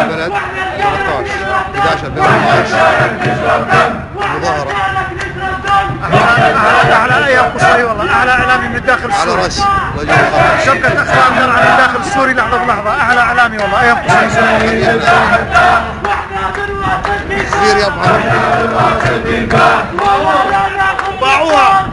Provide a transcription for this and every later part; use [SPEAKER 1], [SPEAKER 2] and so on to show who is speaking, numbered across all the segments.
[SPEAKER 1] البلد 13/11/2012 مظاهرة
[SPEAKER 2] أعلى أيام قصري والله، أعلى إعلامي من الداخل السوري
[SPEAKER 1] على رأس وجه الخطر.
[SPEAKER 2] شبكة أخبار من الداخل السوري لحظة بلحظة، أعلى إعلامي والله أيام قصري.
[SPEAKER 1] كبير يا محمد.
[SPEAKER 2] باعوها.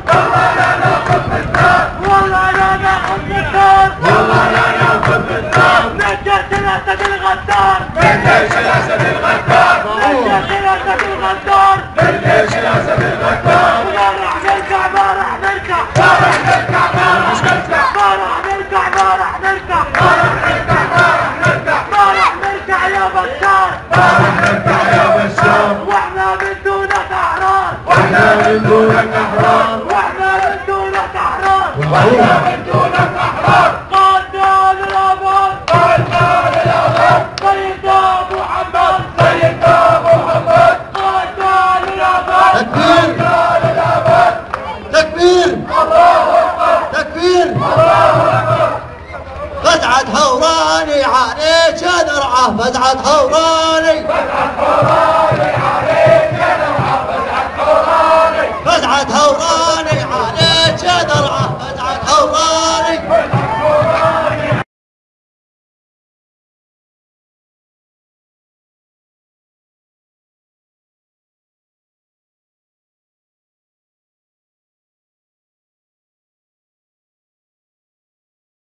[SPEAKER 3] والله لا ناخذ بالدار، والله لا ناخذ بالدار، من جيش الأسد الغدار، من جيش الأسد الغدار، من جيش الأسد الغدار، من جيش الأسد الغدار. راح نركع ما راح نركع، ما راح نركع ما راح نركع، ما راح نركع ما راح نركع، ما راح نركع ما راح نركع، ما راح نركع يا بشار، ما راح نركع يا بشار. واحنا من دونك أحرار، واحنا من دونك أحرار، واحنا من دونك أحرار، واحنا من دونك أحرار. قادنا للأبد، قادنا للأبد، سيدنا محمد، سيدنا محمد. قادنا للأبد، قادنا للأبد.
[SPEAKER 4] تكبير! الله أكبر! تكبير! الله أكبر! فتحة حوراني عليك يا درعة، فتحة حوراني، فتحة حوراني.